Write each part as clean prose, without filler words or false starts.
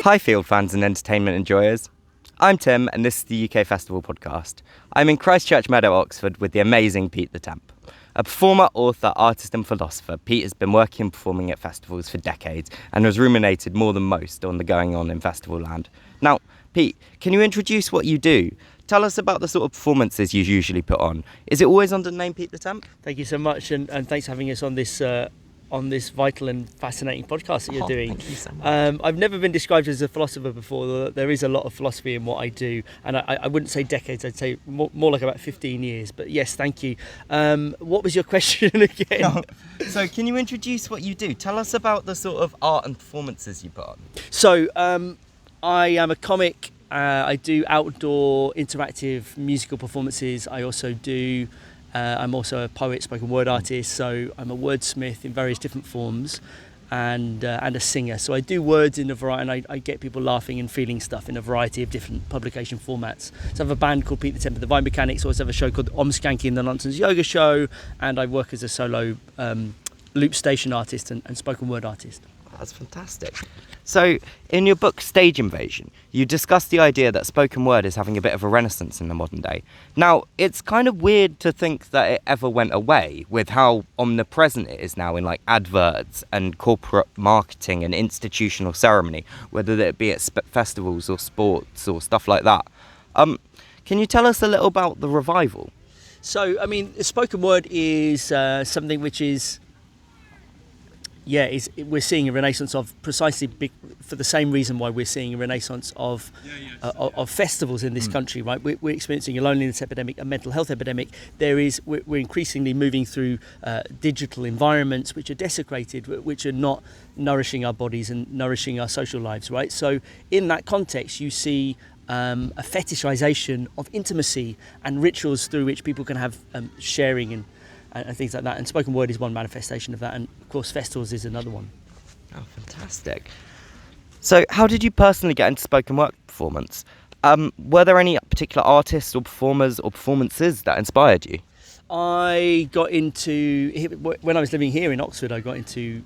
Hi field fans and entertainment enjoyers. I'm Tim and this is the UK Festival podcast. I'm in Christchurch Meadow, Oxford with the amazing Pete the Temp. A performer, author, artist and philosopher, Pete has been working and performing at festivals for decades and has ruminated more than most on the going on in festival land. Now, Pete, can you introduce what you do? Tell us about the sort of performances you usually put on. Is it always under the name Pete the Temp? Thank you so much, and thanks for having us on this vital and fascinating podcast that you're doing. Thank you so much. I've never been described as a philosopher before. There is a lot of philosophy in what I do, and I wouldn't say decades, I'd say more like about 15 years. But yes, thank you. What was your question again? No. So can you introduce what you do? Tell us about the sort of art and performances you put on. So I am a comic. I do outdoor interactive musical performances. I also do I'm also a poet, spoken word artist, so I'm a wordsmith in various different forms, and a singer. So I do words in a variety, and I get people laughing and feeling stuff in a variety of different publication formats. So I have a band called Pete the Temp, the Vine Mechanics. I also have a show called Om Skanky and the Nonsense Yoga Show, and I work as a solo loop station artist and spoken word artist. That's fantastic. So, in your book Stage Invasion, you discuss the idea that spoken word is having a bit of a renaissance in the modern day. Now, it's kind of weird to think that it ever went away with how omnipresent it is now in like adverts and corporate marketing and institutional ceremony, whether it be at festivals or sports or stuff like that. Can you tell us a little about the revival? So, I mean, spoken word is something which is... we're seeing a renaissance of precisely for the same reason why we're seeing a renaissance of festivals in this country, right? We're experiencing a loneliness epidemic, a mental health epidemic. We're increasingly moving through digital environments which are desecrated, which are not nourishing our bodies and nourishing our social lives, right? So in that context, you see a fetishization of intimacy and rituals through which people can have sharing and things like that, and spoken word is one manifestation of that, and of course festivals is another one. Oh, fantastic. So how did you personally get into spoken word performance? Were there any particular artists or performers or performances that inspired you? I got into, when I was living here in Oxford, I got into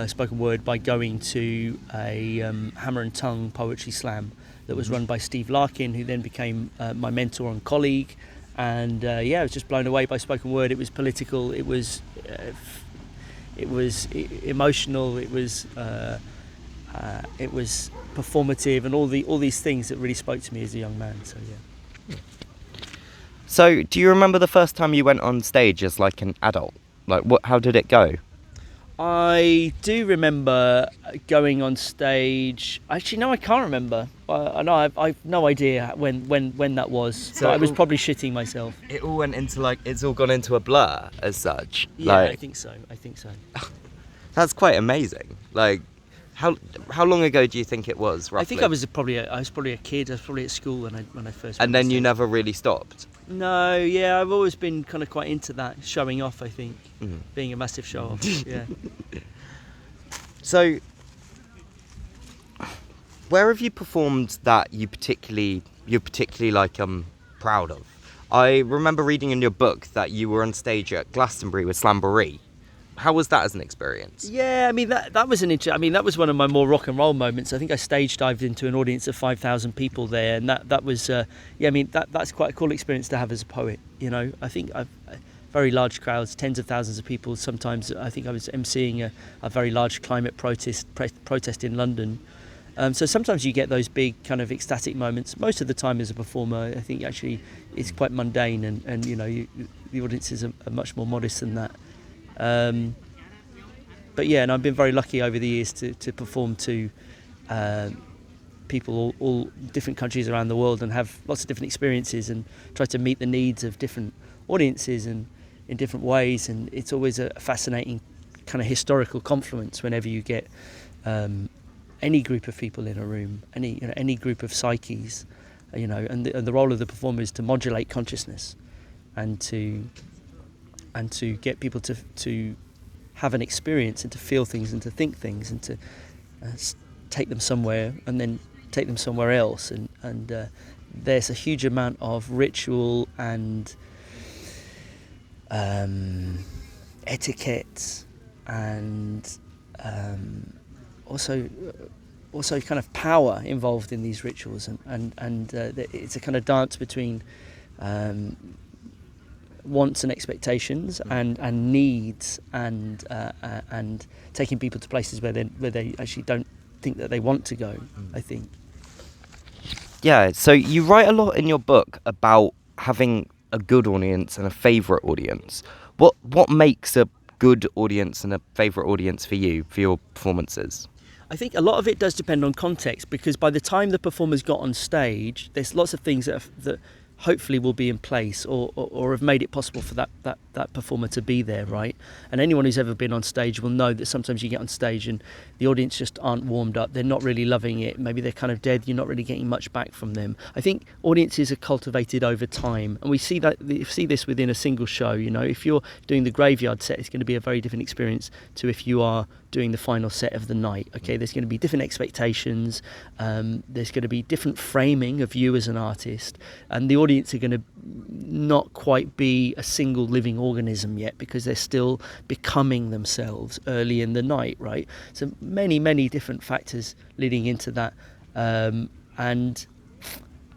spoken word by going to a hammer and tongue poetry slam that was run by Steve Larkin, who then became my mentor and colleague. And I was just blown away by spoken word. It was political. It was emotional. It was performative, and all these things that really spoke to me as a young man. So yeah. So, do you remember the first time you went on stage as like an adult? Like, how did it go? I do remember going on stage. Actually, no, I can't remember. I've no idea when that was. So but I was probably shitting myself. It all went into it's all gone into a blur as such. Yeah, I think so. That's quite amazing. Like, how long ago do you think it was? Roughly? I think I was probably a kid. I was probably at school when I first. And then you never really stopped. No, yeah, I've always been kind of quite into that showing off. I think being a massive show off. Yeah. So, where have you performed that you're particularly like proud of? I remember reading in your book that you were on stage at Glastonbury with Slamboree. How was that as an experience? Yeah, I mean that was that was one of my more rock and roll moments. I think I stage dived into an audience of 5,000 people there, and that was that's quite a cool experience to have as a poet. You know, I think very large crowds, tens of thousands of people. Sometimes I think I was emceeing a very large climate protest in London. So sometimes you get those big kind of ecstatic moments. Most of the time as a performer, I think actually it's quite mundane, and you know the audiences are much more modest than that. But yeah, and I've been very lucky over the years to perform to people all different countries around the world and have lots of different experiences and try to meet the needs of different audiences and in different ways. And it's always a fascinating kind of historical confluence whenever you get any group of people in a room, any group of psyches, and the role of the performer is to modulate consciousness and to get people to have an experience and to feel things and to think things and to take them somewhere and then take them somewhere else, and there's a huge amount of ritual and etiquette and also also kind of power involved in these rituals, and it's a kind of dance between wants and expectations and needs and taking people to places where they actually don't think that they want to go. I think. Yeah, so you write a lot in your book about having a good audience and a favourite audience. What makes a good audience and a favourite audience for you, for your performances? I think a lot of it does depend on context, because by the time the performers got on stage, there's lots of things that hopefully will be in place or have made it possible for that performer to be there, right? And anyone who's ever been on stage will know that sometimes you get on stage and the audience just aren't warmed up, they're not really loving it, maybe they're kind of dead, you're not really getting much back from them. I think audiences are cultivated over time, and we see this within a single show. You know, if you're doing the graveyard set, it's going to be a very different experience to if you are doing the final set of the night. Okay, there's going to be different expectations, there's going to be different framing of you as an artist, and the audience are going to not quite be a single living organism yet, because they're still becoming themselves early in the night, right? So many different factors leading into that, and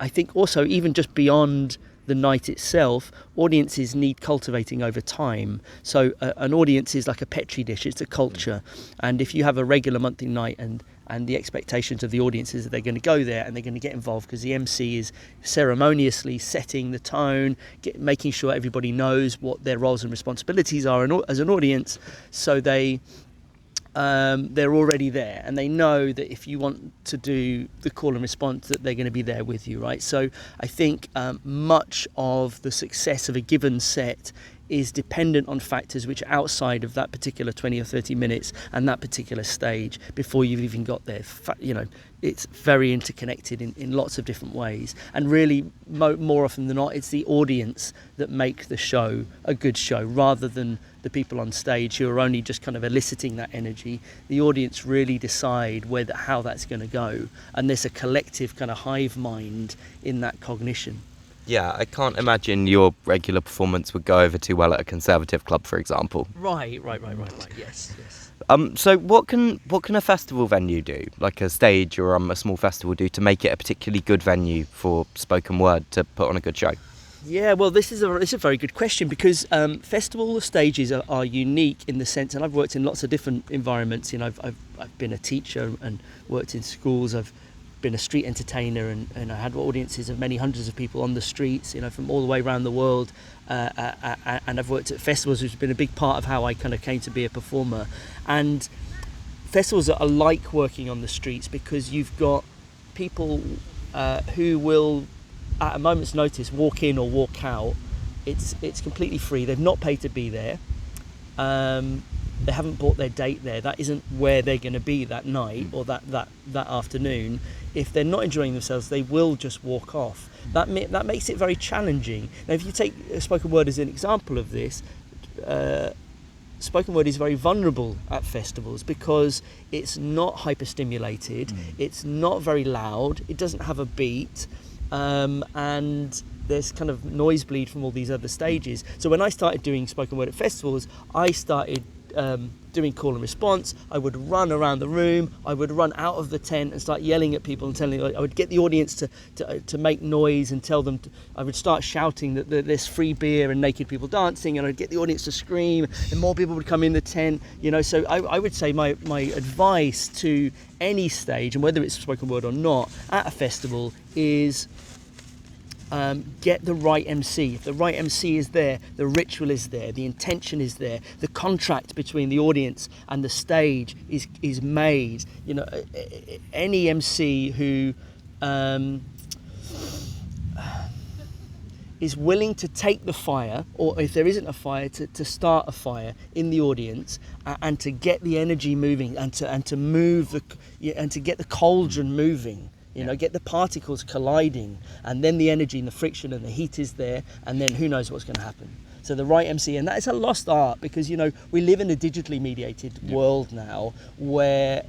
I think also even just beyond the night itself, audiences need cultivating over time. So an audience is like a petri dish, it's a culture, and if you have a regular monthly night and the expectations of the audience is that they're going to go there and they're going to get involved because the MC is ceremoniously setting the tone, making sure everybody knows what their roles and responsibilities are as an audience, so they're already there, and they know that if you want to do the call and response, that they're going to be there with you, right? So I think much of the success of a given set is dependent on factors which are outside of that particular 20 or 30 minutes and that particular stage before you've even got there. You know, it's very interconnected in lots of different ways, and really more often than not, it's the audience that make the show a good show rather than the people on stage who are only just kind of eliciting that energy. The audience really decide how that's going to go, and there's a collective kind of hive mind in that cognition. Yeah, I can't imagine your regular performance would go over too well at a conservative club, for example. Right. Yes. So what can a festival venue do, like a stage or a small festival, do to make it a particularly good venue for spoken word to put on a good show? Yeah, well, this is a very good question, because festival stages are unique in the sense, and I've worked in lots of different environments. You know, I've been a teacher and worked in schools. I've been a street entertainer, and I had audiences of many hundreds of people on the streets, you know, from all the way around the world, and I've worked at festivals, which has been a big part of how I kind of came to be a performer. And festivals are like working on the streets, because you've got people who will, at a moment's notice, walk in or walk out. It's completely free. They've not paid to be there. They haven't bought their date there. That isn't where they're going to be that night or that afternoon. If they're not enjoying themselves, they will just walk off. That makes it very challenging. Now, if you take spoken word as an example of this, spoken word is very vulnerable at festivals because it's not hyper-stimulated, it's not very loud, it doesn't have a beat, and there's kind of noise bleed from all these other stages. So when I started doing spoken word at festivals, I started doing call and response. I would run around the room, I would run out of the tent and start yelling at people and telling them. I would get the audience to make noise and tell them I would start shouting that there's free beer and naked people dancing, and I'd get the audience to scream, and more people would come in the tent, you know. So I would say my advice to any stage, and whether it's spoken word or not, at a festival is get the right MC. If the right MC is there, the ritual is there, the intention is there, the contract between the audience and the stage is made. You know, any MC who is willing to take the fire, or if there isn't a fire, to start a fire in the audience, and to get the energy moving, and to move and to get the cauldron moving. You know, get the particles colliding, and then the energy and the friction and the heat is there, and then who knows what's going to happen. So the right MC, and that is a lost art, because, you know, we live in a digitally mediated world now where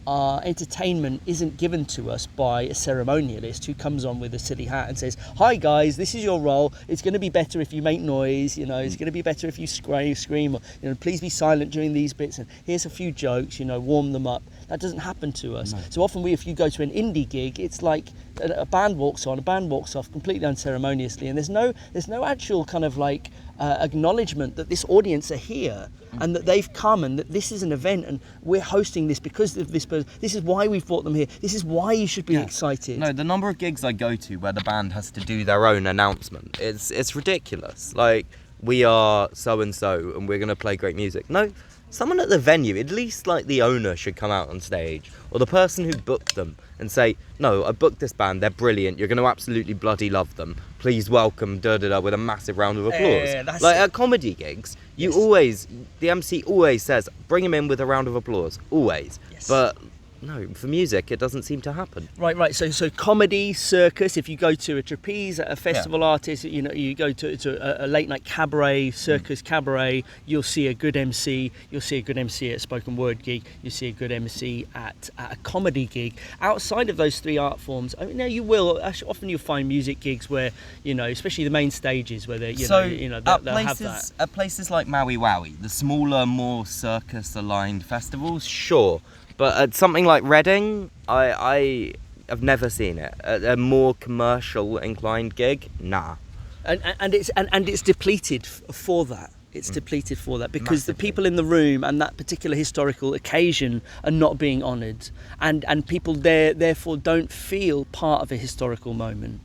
our entertainment isn't given to us by a ceremonialist who comes on with a silly hat and says, "Hi guys, this is your role. It's going to be better if you make noise. It's going to be better if you scream. Or, please be silent during these bits. And here's a few jokes. Warm them up." That doesn't happen to us. No. So often, if you go to an indie gig, it's like a band walks on, a band walks off completely unceremoniously, and there's no actual kind of like acknowledgement that this audience are here and that they've come and that this is an event and we're hosting this because of this person. This is why we've brought them here. This is why you should be excited. No, the number of gigs I go to where the band has to do their own announcement, it's ridiculous. Like, we are so and so and we're going to play great music. No, someone at the venue, at least like the owner, should come out on stage, or the person who booked them, and say, "No, I booked this band, they're brilliant, you're going to absolutely bloody love them. Please welcome with a massive round of applause." Like at comedy gigs, the MC always says, "Bring him in with a round of applause," always. Yes. But no, for music, it doesn't seem to happen. Right. So comedy, circus. If you go to a trapeze at a festival artist, you go to a late night cabaret, circus cabaret. You'll see a good MC. You'll see a good MC at a spoken word gig. You see a good MC at a comedy gig. Outside of those three art forms, you will. Actually, often you'll find music gigs where especially the main stages where they'll have that. At places like Maui Wowie, the smaller, more circus-aligned festivals, sure. But at something like Reading, I have never seen it. At a more commercial inclined gig, nah. And it's depleted for that. It's depleted for that because Massively. The people in the room and that particular historical occasion are not being honoured, and people there therefore don't feel part of a historical moment.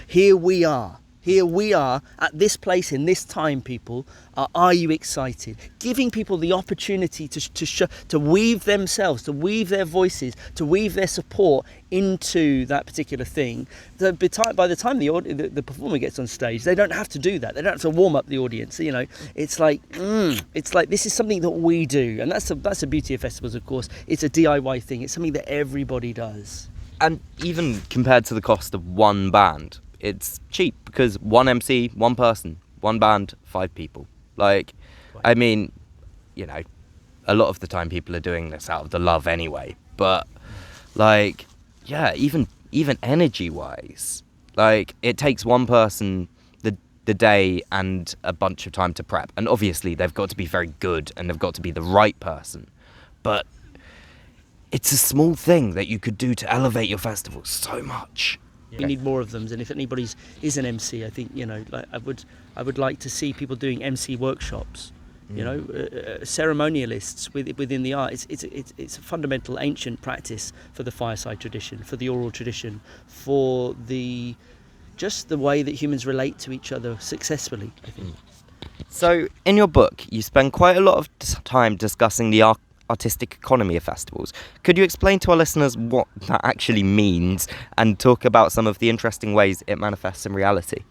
Here we are. Here we are at this place in this time, people. Are you excited? Giving people the opportunity to weave themselves, to weave their voices, to weave their support into that particular thing. By the time the performer gets on stage, they don't have to do that. They don't have to warm up the audience. It's like this is something that we do, and that's the beauty of festivals. Of course, it's a DIY thing. It's something that everybody does. And even compared to the cost of one band, it's cheap because one MC, one person, one band, 5 people. Like, I mean, a lot of the time people are doing this out of the love anyway. But, like, even energy-wise, like, it takes one person the day and a bunch of time to prep. And obviously they've got to be very good and they've got to be the right person. But it's a small thing that you could do to elevate your festival so much. We need more of them, and if anybody is an MC, I think I would like to see people doing MC workshops. Ceremonialists within the art. It's a fundamental ancient practice for the fireside tradition, for the oral tradition, for just the way that humans relate to each other successfully, I think. So, in your book, you spend quite a lot of time discussing the artistic economy of festivals. Could you explain to our listeners what that actually means and talk about some of the interesting ways it manifests in reality?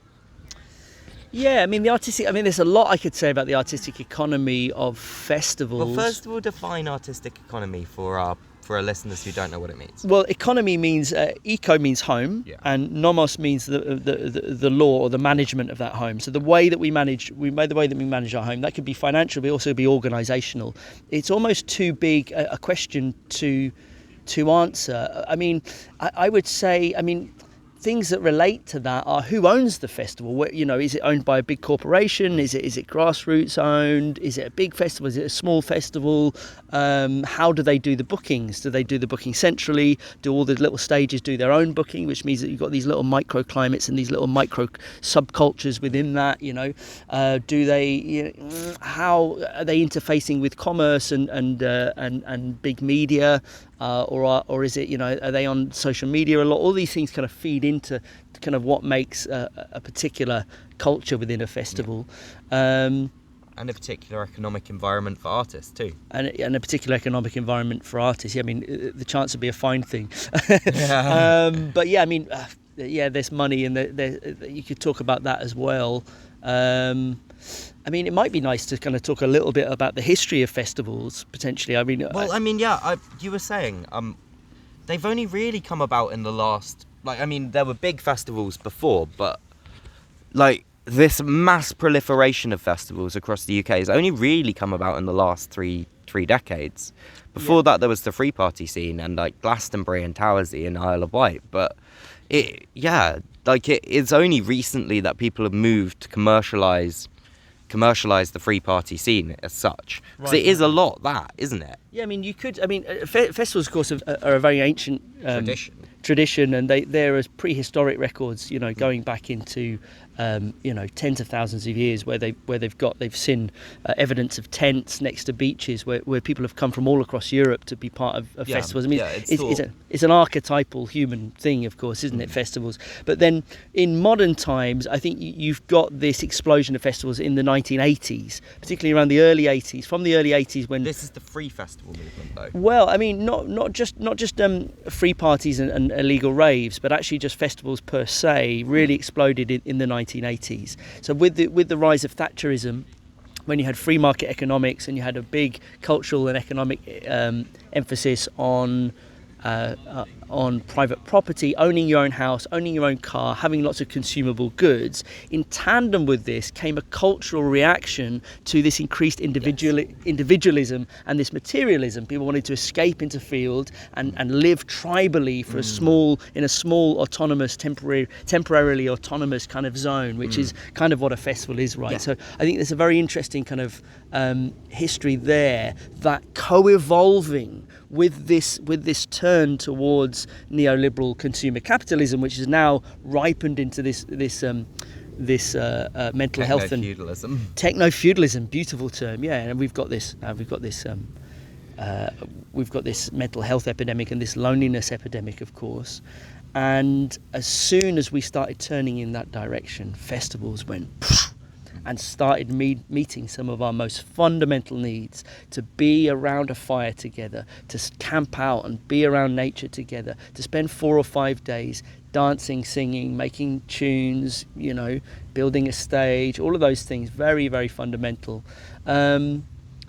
Yeah, there's a lot I could say about the artistic economy of festivals. Well, first of all, define artistic economy for our listeners who don't know what it means. Well, economy means, eco means home, and nomos means the law or the management of that home. So the way that we manage our home, that could be financial, but also be organisational. It's almost too big a question to answer. I would say, things that relate to that are who owns the festival. Is it owned by a big corporation? Is it grassroots owned? Is it a big festival? Is it a small festival? How do they do the bookings? Do they do the booking centrally? Do all the little stages do their own booking, which means that you've got these little microclimates and these little micro subcultures within that? Do they? How are they interfacing with commerce and big media? Or is it, are they on social media a lot? All these things kind of feed into kind of what makes a particular culture within a festival. And a particular economic environment for artists too. And a particular economic environment for artists. The chance would be a fine thing. There's money and you could talk about that as well. It might be nice to kind of talk a little bit about the history of festivals, potentially. You were saying, they've only really come about in the last, there were big festivals before, but, this mass proliferation of festivals across the UK has only really come about in the last three 3 decades. Before that, there was the free party scene and like Glastonbury and Towersey and Isle of Wight. But it's only recently that people have moved to commercialise the free party scene as such. Because it is a lot that, isn't it? Yeah, I mean, festivals, of course, are a very ancient tradition, and they're as prehistoric records, going back into tens of thousands of years, where they've seen evidence of tents next to beaches where people have come from all across Europe to be part of festivals. I mean, it's an archetypal human thing, of course, isn't it? Festivals. But then in modern times, I think you've got this explosion of festivals in the 1980s, particularly around the early 80s. From the early 80s, when this is the free festival movement, though. Well, I mean, not just free parties and illegal raves, but actually just festivals per se really exploded in the 1980s. So with the rise of Thatcherism, when you had free market economics and you had a big cultural and economic emphasis on private property, owning your own house, owning your own car, having lots of consumable goods. In tandem with this came a cultural reaction to this increased individualism and this materialism. People wanted to escape into field and live tribally for in a small autonomous, temporarily autonomous kind of zone, which is kind of what a festival is, right? Yeah. So I think there's a very interesting kind of history there, that co-evolving with this turn towards neoliberal consumer capitalism, which has now ripened into this mental health and techno-feudalism. Beautiful term, yeah. And we've got this mental health epidemic and this loneliness epidemic, of course. And as soon as we started turning in that direction, festivals went and started meeting some of our most fundamental needs, to be around a fire together, to camp out and be around nature together, to spend 4 or 5 days dancing, singing, making tunes, building a stage, all of those things, very, very fundamental. I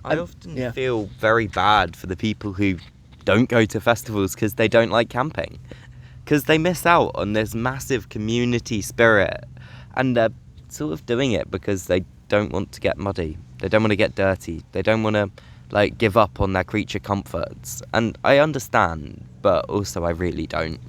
often feel very bad for the people who don't go to festivals because they don't like camping, because they miss out on this massive community spirit, and they're sort of doing it because they don't want to get muddy, they don't want to get dirty, they don't want to give up on their creature comforts. And I understand, but also I really don't.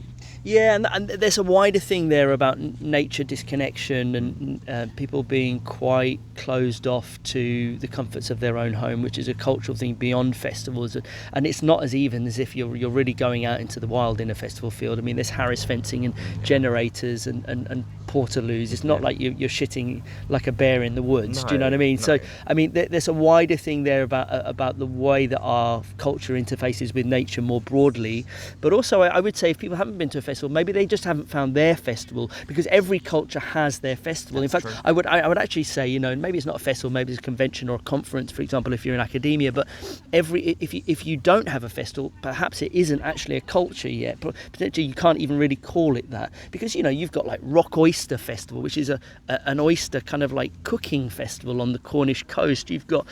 Yeah, and there's a wider thing there about nature disconnection and people being quite closed off to the comforts of their own home, which is a cultural thing beyond festivals. And it's not as even as if you're really going out into the wild in a festival field. I mean, there's Harris fencing and generators and portaloos. It's not like you're shitting like a bear in the woods. Do you know what I mean? No. So, I mean, there's a wider thing there about the way that our culture interfaces with nature more broadly. But also, I would say if people haven't been to a festival, maybe they just haven't found their festival, because every culture has their festival. That's in fact, true. I would actually say, maybe it's not a festival, maybe it's a convention or a conference, for example, if you're in academia. But if you don't have a festival, perhaps it isn't actually a culture yet. Potentially, you can't even really call it that, because you've got like Rock Oyster Festival, which is an oyster kind of like cooking festival on the Cornish coast. You've got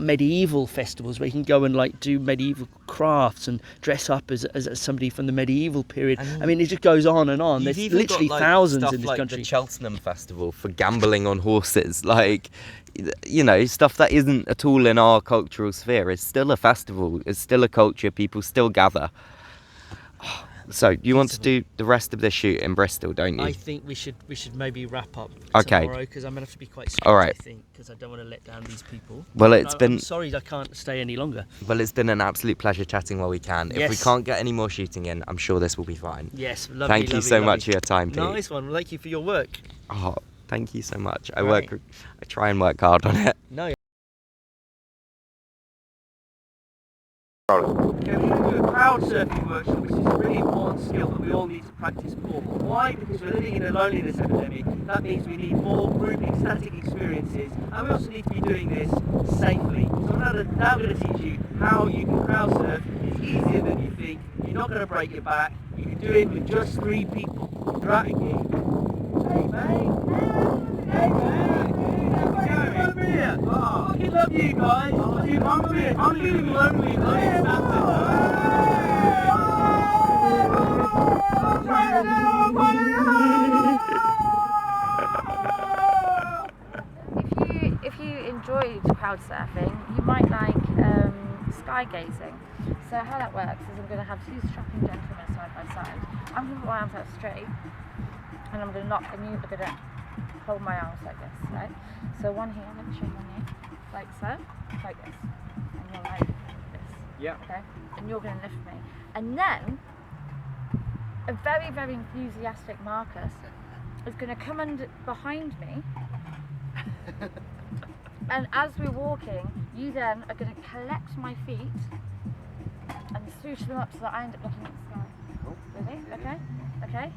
medieval festivals where you can go and like do medieval crafts and dress up as somebody from the medieval period. I mean, it just goes on and on. There's literally got, thousands in this country. The Cheltenham Festival for gambling on horses, stuff that isn't at all in our cultural sphere. It's still a festival. It's still a culture. People still gather. So you want to do the rest of the shoot in Bristol, don't you? I think we should maybe wrap up tomorrow, because I'm going to have to be quite strict, all right. I think, because I don't want to let down these people. Well, I'm sorry I can't stay any longer. Well, it's been an absolute pleasure chatting while we can. Yes. If we can't get any more shooting in, I'm sure this will be fine. Yes, lovely. Thank you so much for your time, Pete. Nice one. Thank you for your work. Oh, thank you so much. I try and work hard on it. No. Yeah, we're going to do a crowd surfing workshop, which is a really important skill that we all need to practice more. Why? Because we're living in a loneliness epidemic. That means we need more group ecstatic experiences, and we also need to be doing this safely. So I'm now going to teach you how you can crowd surf. It's easier than you think. You're not going to break your back. You can do it with just 3 people. You're at a gig. Hey mate. Hey mate. Over here. Oh, I love you guys. I'm feeling lonely and If you enjoyed crowd surfing, you might like sky gazing. So how that works is I'm going to have two strapping gentlemen side by side. I'm going to put my arms out straight, and I'm going to knock, and you are going to hold my arms like this, right? So one here, let me show you one here, like so, like this, and you're like this. Yeah. Okay, and you're going to lift me, and then a very, very enthusiastic Marcus is going to come behind me, and as we're walking, you then are going to collect my feet and swoosh them up so that I end up looking at the sky. Cool. Ready? Okay? Okay?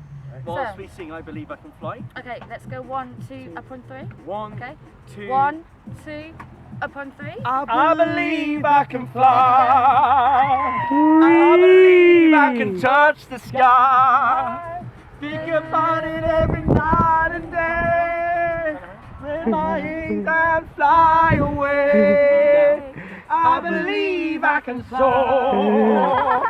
Whilst So- we sing I Believe I Can Fly. Okay, let's go 1, 2, up on 3. One, Okay? two. 1, 2, up on 3. I believe I can fly. I believe I can touch the sky. Think about it every night and day. With my wings and fly away. I believe I can soar.